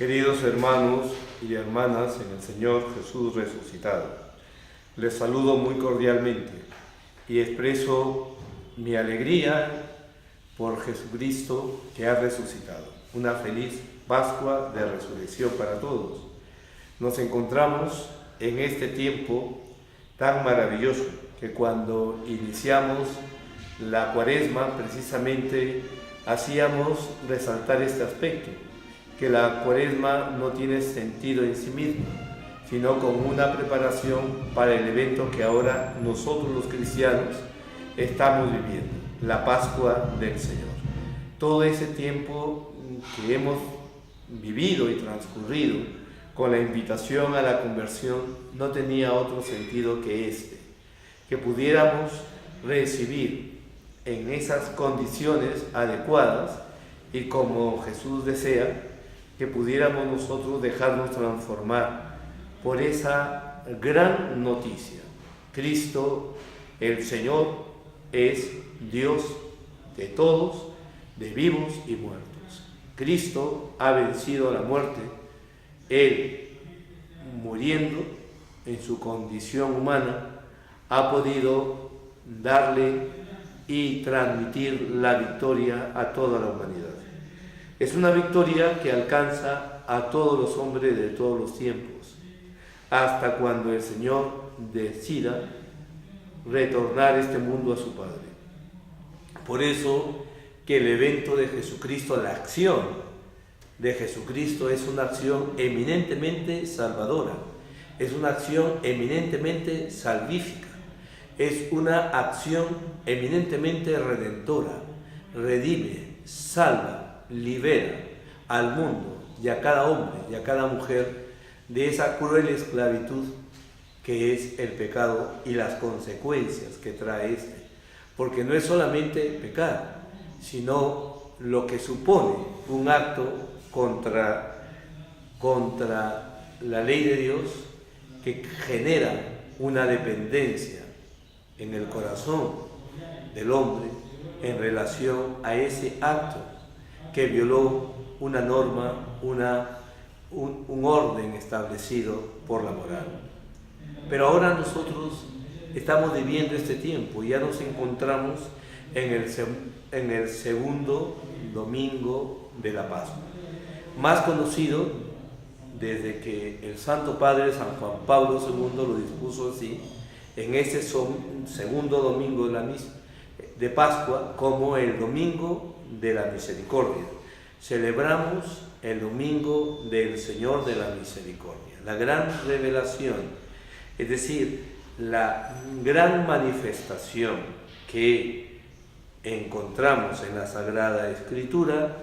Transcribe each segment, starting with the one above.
Queridos hermanos y hermanas en el Señor Jesús resucitado, les saludo muy cordialmente y expreso mi alegría por Jesucristo que ha resucitado. Una feliz Pascua de Resurrección para todos. Nos encontramos en este tiempo tan maravilloso que cuando iniciamos la Cuaresma precisamente hacíamos resaltar este aspecto, que la Cuaresma no tiene sentido en sí misma, sino como una preparación para el evento que ahora nosotros los cristianos estamos viviendo, la Pascua del Señor. Todo ese tiempo que hemos vivido y transcurrido con la invitación a la conversión no tenía otro sentido que que pudiéramos recibir en esas condiciones adecuadas y como Jesús desea, que pudiéramos nosotros dejarnos transformar por esa gran noticia. Cristo, el Señor, es Dios de todos, de vivos y muertos. Cristo ha vencido la muerte. Él, muriendo en su condición humana, ha podido darle y transmitir la victoria a toda la humanidad. Es una victoria que alcanza a todos los hombres de todos los tiempos, hasta cuando el Señor decida retornar este mundo a su Padre. Por eso que el evento de Jesucristo, la acción de Jesucristo es una acción eminentemente salvadora, es una acción eminentemente salvífica, es una acción eminentemente redentora, redime, salva, libera al mundo y a cada hombre y a cada mujer de esa cruel esclavitud que es el pecado y las consecuencias que trae este. Porque no es solamente pecar, sino lo que supone un acto contra la ley de Dios, que genera una dependencia en el corazón del hombre en relación a ese acto que violó una norma, un orden establecido por la moral. Pero ahora nosotros estamos viviendo este tiempo y ya nos encontramos en el segundo domingo de la Pascua, más conocido desde que el Santo Padre San Juan Pablo II lo dispuso así, en ese segundo domingo de Pascua, como el domingo de la misericordia. Celebramos el domingo del Señor de la misericordia, la gran revelación, es decir, la gran manifestación que encontramos en la Sagrada Escritura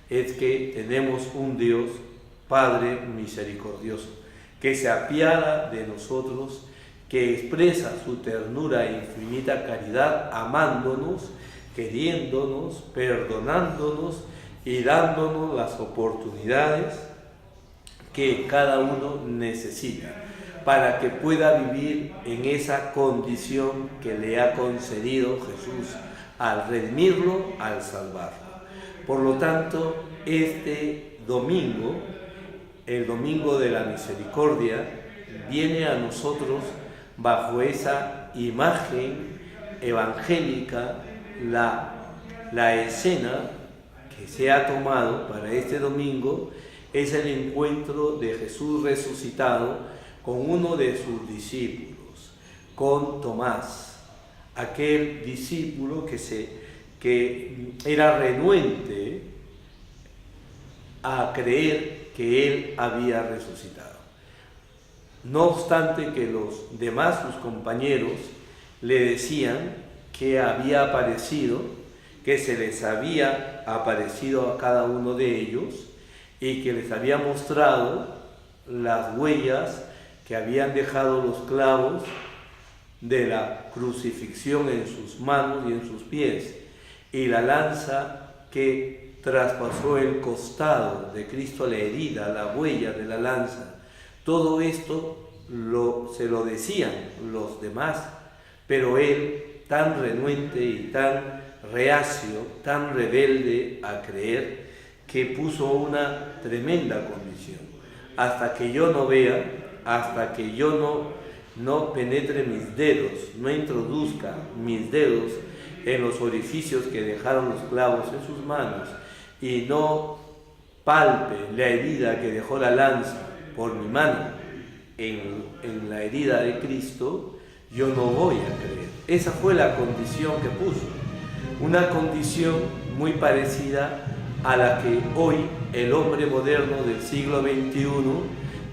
es que tenemos un Dios Padre misericordioso, que se apiada de nosotros, que expresa su ternura e infinita caridad amándonos, queriéndonos, perdonándonos y dándonos las oportunidades que cada uno necesita para que pueda vivir en esa condición que le ha concedido Jesús al redimirlo, al salvarlo. Por lo tanto, este domingo, el domingo de la misericordia, viene a nosotros bajo esa imagen evangélica, la escena que se ha tomado para este domingo es el encuentro de Jesús resucitado con uno de sus discípulos, con Tomás, aquel discípulo que era renuente a creer que él había resucitado. No obstante que los demás, sus compañeros, le decían que había aparecido, que se les había aparecido a cada uno de ellos y que les había mostrado las huellas que habían dejado los clavos de la crucifixión en sus manos y en sus pies, y la lanza que traspasó el costado de Cristo, la herida, la huella de la lanza. Todo esto se lo decían los demás, pero él, tan renuente y tan reacio, tan rebelde a creer, que puso una tremenda condición. Hasta que yo no vea, hasta que yo no penetre mis dedos, no introduzca mis dedos en los orificios que dejaron los clavos en sus manos y no palpe la herida que dejó la lanza por mi mano en la herida de Cristo, yo no voy a creer. Esa fue la condición que puso. Una condición muy parecida a la que hoy el hombre moderno del siglo XXI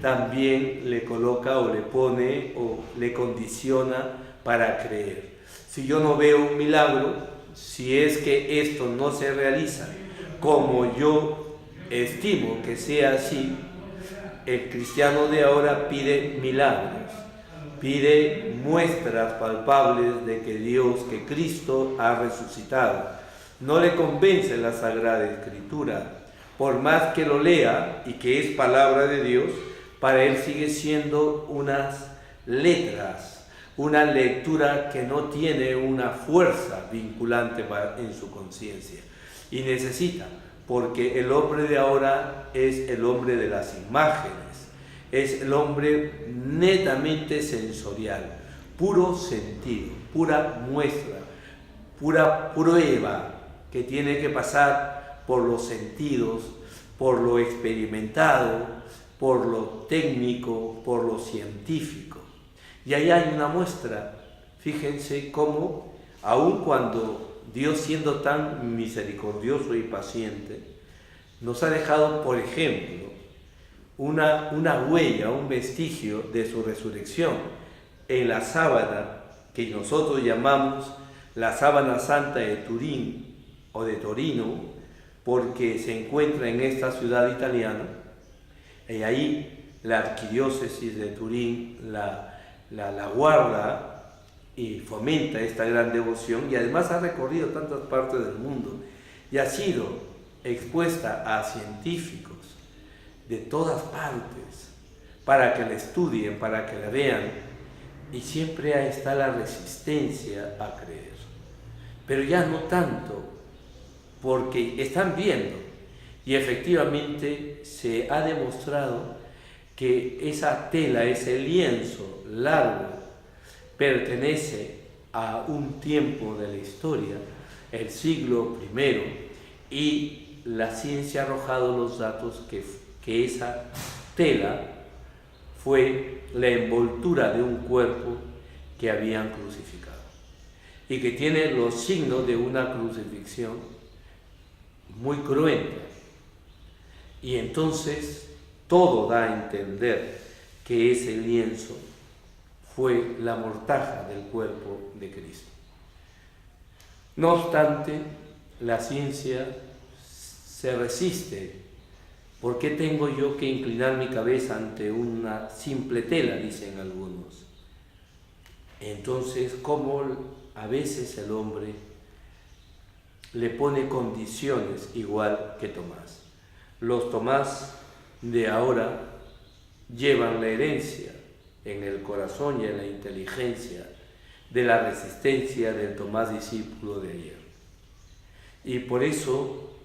también le coloca o le pone o le condiciona para creer. Si yo no veo un milagro, si es que esto no se realiza como yo estimo que sea así, el cristiano de ahora pide milagros, pide muestras palpables de que Dios, que Cristo ha resucitado. No le convence la Sagrada Escritura, por más que lo lea y que es palabra de Dios, para él sigue siendo unas letras, una lectura que no tiene una fuerza vinculante en su conciencia. Y necesita, porque el hombre de ahora es el hombre de las imágenes, es el hombre netamente sensorial, puro sentido, pura muestra, pura prueba que tiene que pasar por los sentidos, por lo experimentado, por lo técnico, por lo científico. Y ahí hay una muestra. Fíjense cómo, aun cuando Dios, siendo tan misericordioso y paciente, nos ha dejado, por ejemplo, una huella, un vestigio de su resurrección en la sábana que nosotros llamamos la sábana santa de Turín o de Torino, porque se encuentra en esta ciudad italiana, y ahí la arquidiócesis de Turín la guarda y fomenta esta gran devoción, y además ha recorrido tantas partes del mundo y ha sido expuesta a científicos de todas partes para que la estudien, para que la vean, y siempre está la resistencia a creer. Pero ya no tanto, porque están viendo, y efectivamente se ha demostrado que esa tela, ese lienzo largo, pertenece a un tiempo de la historia, el siglo I, y la ciencia ha arrojado los datos que esa tela fue la envoltura de un cuerpo que habían crucificado y que tiene los signos de una crucifixión muy cruenta. Y entonces todo da a entender que ese lienzo fue la mortaja del cuerpo de Cristo. No obstante, la ciencia se resiste. ¿Por qué tengo yo que inclinar mi cabeza ante una simple tela?, dicen algunos. Entonces, ¿cómo a veces el hombre le pone condiciones igual que Tomás? Los Tomás de ahora llevan la herencia en el corazón y en la inteligencia de la resistencia del Tomás discípulo de ayer. Y por eso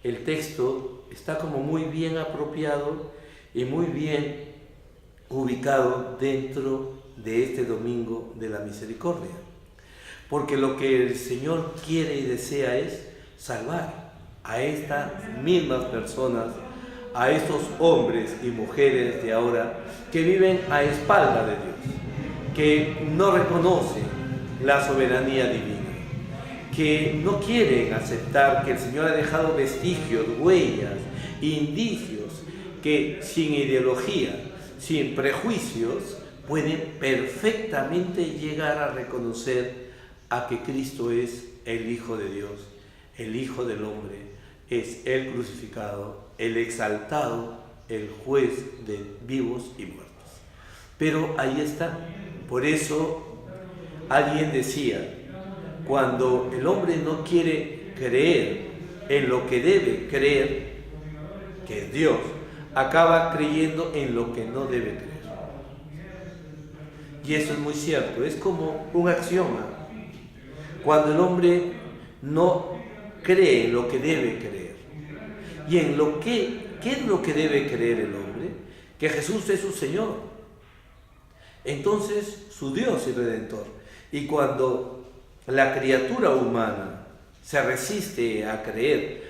el texto está como muy bien apropiado y muy bien ubicado dentro de este domingo de la misericordia. Porque lo que el Señor quiere y desea es salvar a estas mismas personas, a estos hombres y mujeres de ahora que viven a espalda de Dios, que no reconocen la soberanía divina, que no quieren aceptar que el Señor ha dejado vestigios, huellas, indicios que sin ideología, sin prejuicios, pueden perfectamente llegar a reconocer a que Cristo es el Hijo de Dios, el Hijo del hombre, es el crucificado, el exaltado, el juez de vivos y muertos. Pero ahí está. Por eso alguien decía, cuando el hombre no quiere creer en lo que debe creer, que es Dios, acaba creyendo en lo que no debe creer. Y eso es muy cierto, es como un axioma. Cuando el hombre no cree en lo que debe creer Y en lo que, ¿qué es lo que debe creer el hombre? Que Jesús es su Señor. Entonces, su Dios y Redentor. Y cuando la criatura humana se resiste a creer,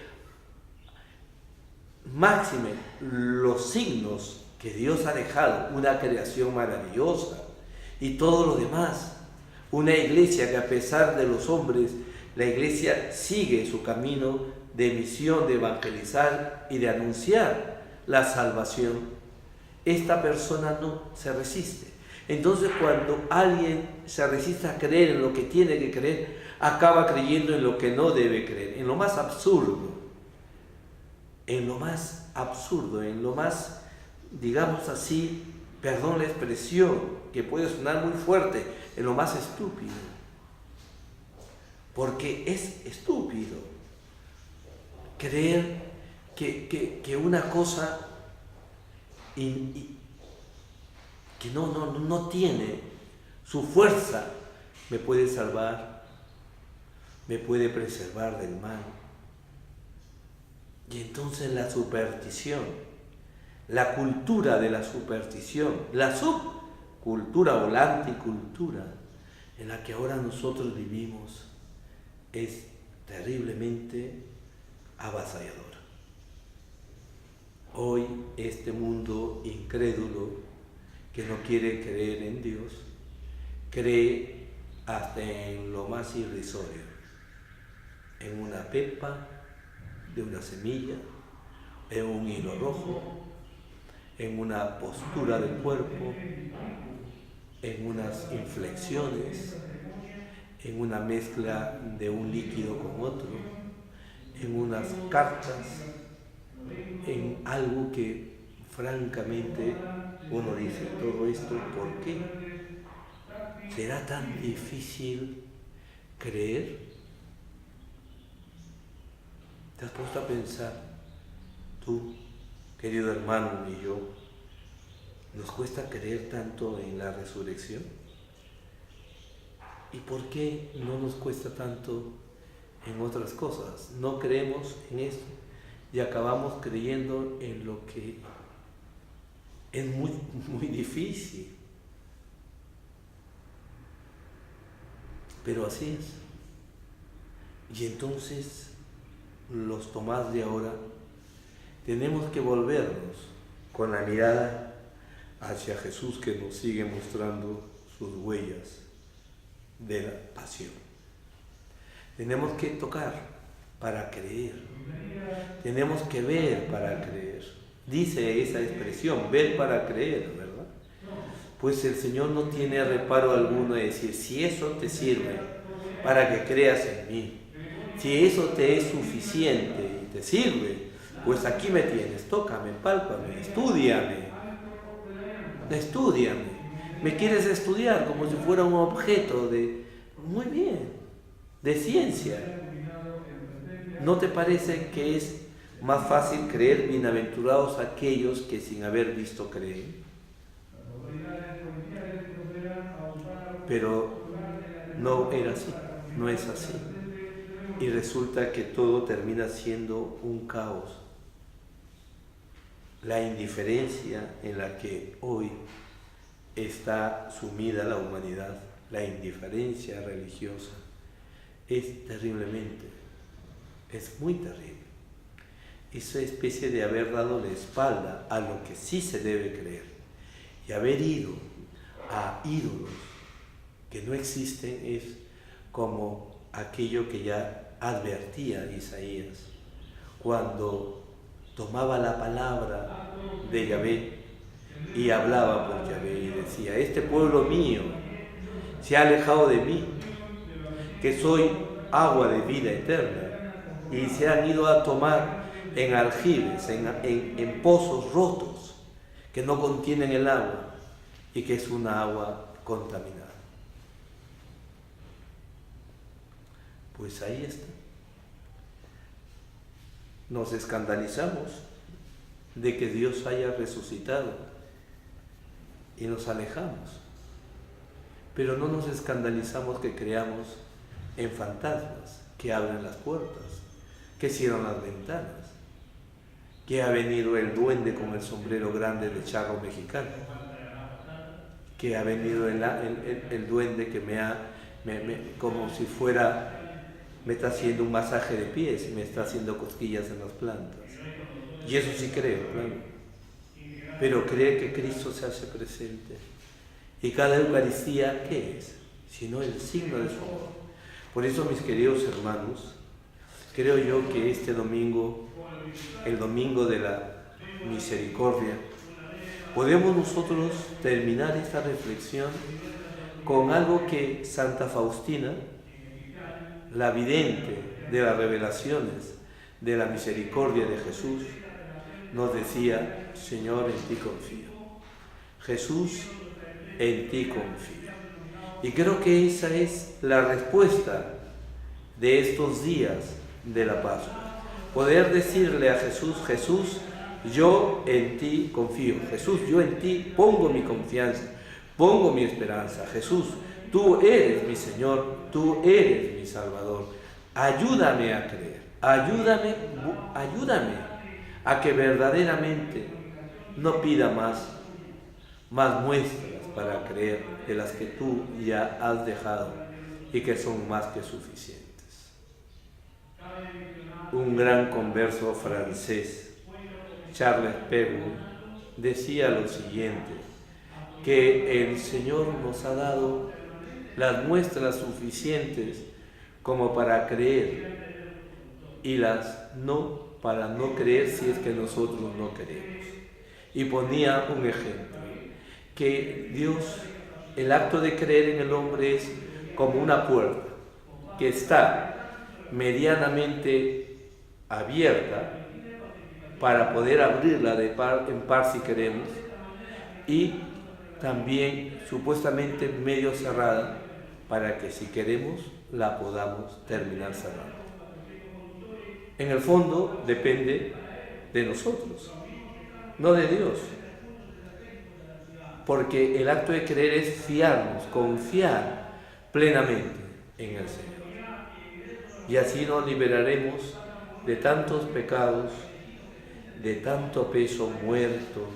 máxime los signos que Dios ha dejado, una creación maravillosa y todo lo demás, una iglesia que a pesar de los hombres, la iglesia sigue su camino de misión, de evangelizar y de anunciar la salvación. Esta persona no se resiste. Entonces, cuando alguien se resiste a creer en lo que tiene que creer, acaba creyendo en lo que no debe creer, en lo más absurdo, en lo más, digamos así, perdón la expresión, que puede sonar muy fuerte, en lo más estúpido. Porque es estúpido creer que una cosa que no tiene su fuerza me puede salvar, me puede preservar del mal. Y entonces la superstición, la cultura de la superstición, la subcultura o la anticultura en la que ahora nosotros vivimos es terriblemente avasalladora. Hoy este mundo incrédulo que no quiere creer en Dios, cree hasta en lo más irrisorio, en una pepa de una semilla, en un hilo rojo, en una postura del cuerpo, en unas inflexiones, en una mezcla de un líquido con otro, en unas cartas, en algo que francamente uno dice, todo esto, ¿por qué? ¿Será tan difícil creer? ¿Te has puesto a pensar, tú, querido hermano y yo, nos cuesta creer tanto en la resurrección? ¿Y por qué no nos cuesta tanto en otras cosas? No creemos en esto y acabamos creyendo en lo que es muy, muy difícil. Pero así es. Y entonces, los Tomás de ahora, tenemos que volvernos con la mirada hacia Jesús, que nos sigue mostrando sus huellas de la pasión. Tenemos que tocar para creer. Tenemos que ver para creer. Dice esa expresión, ver para creer, ¿verdad? Pues el Señor no tiene reparo alguno de decir, si eso te sirve para que creas en mí, si eso te es suficiente y te sirve, pues aquí me tienes, tócame, pálpame, estúdiame. Me quieres estudiar como si fuera un objeto de, muy bien, de ciencia. ¿No te parece que es más fácil creer? Bienaventurados aquellos que sin haber visto creen? Pero no era así, no es así. Y resulta que todo termina siendo un caos. La indiferencia en la que hoy está sumida la humanidad, la indiferencia religiosa, es terriblemente, es muy terrible. Esa especie de haber dado la espalda a lo que sí se debe creer y haber ido a ídolos que no existen es como aquello que ya advertía Isaías cuando tomaba la palabra de Yahvé y hablaba por Yahvé y decía, este pueblo mío se ha alejado de mí, que soy agua de vida eterna, y se han ido a tomar en aljibes, en pozos rotos que no contienen el agua y que es una agua contaminada. Pues ahí está. Nos escandalizamos de que Dios haya resucitado y nos alejamos, pero no nos escandalizamos que creamos en fantasmas que abren las puertas, que cierran las ventanas. que ha venido el duende con el sombrero grande de charro mexicano, que ha venido el duende que como si fuera, me está haciendo un masaje de pies, me está haciendo cosquillas en las plantas. Y eso sí creo, claro. Pero cree que Cristo se hace presente. Y cada Eucaristía, ¿qué es? Sino el signo de su amor. Por eso, mis queridos hermanos, creo yo que este domingo, el domingo de la misericordia, podemos nosotros terminar esta reflexión con algo que Santa Faustina, la vidente de las revelaciones de la misericordia de Jesús, nos decía: Señor, en ti confío. Jesús, en ti confío. Y creo que esa es la respuesta de estos días de la Pascua. Poder decirle a Jesús: Jesús, yo en ti confío. Jesús, yo en ti pongo mi confianza, pongo mi esperanza. Jesús, tú eres mi Señor, tú eres mi Salvador. Ayúdame a creer, ayúdame a que verdaderamente no pida más muestras para creer de las que tú ya has dejado y que son más que suficientes. Un gran converso francés, Charles Péguy, decía lo siguiente, que el Señor nos ha dado las muestras suficientes como para creer y las no para no creer si es que nosotros no queremos. Y ponía un ejemplo, que Dios, el acto de creer en el hombre es como una puerta que está medianamente abierta para poder abrirla de par en par si queremos, y también supuestamente medio cerrada para que si queremos la podamos terminar cerrando. En el fondo depende de nosotros, no de Dios, porque el acto de creer es fiarnos, confiar plenamente en el Señor. Y así nos liberaremos de tantos pecados, de tanto peso muerto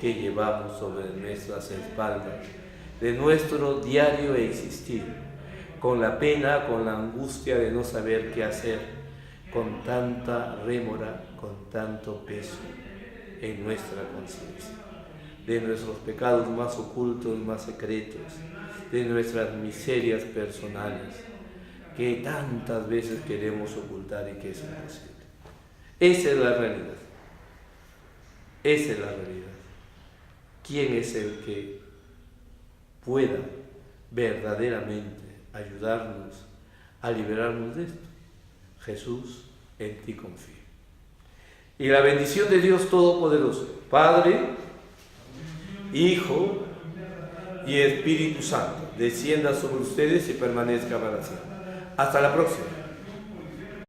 que llevamos sobre nuestras espaldas, de nuestro diario existir, con la pena, con la angustia de no saber qué hacer, con tanta rémora, con tanto peso en nuestra conciencia, de nuestros pecados más ocultos, más secretos, de nuestras miserias personales, que tantas veces queremos ocultar y que es imposible. Esa es la realidad. Esa es la realidad. ¿Quién es el que pueda verdaderamente ayudarnos a liberarnos de esto? Jesús, en ti confío. Y la bendición de Dios Todopoderoso, Padre, Hijo y Espíritu Santo, descienda sobre ustedes y permanezca para siempre. Hasta la próxima.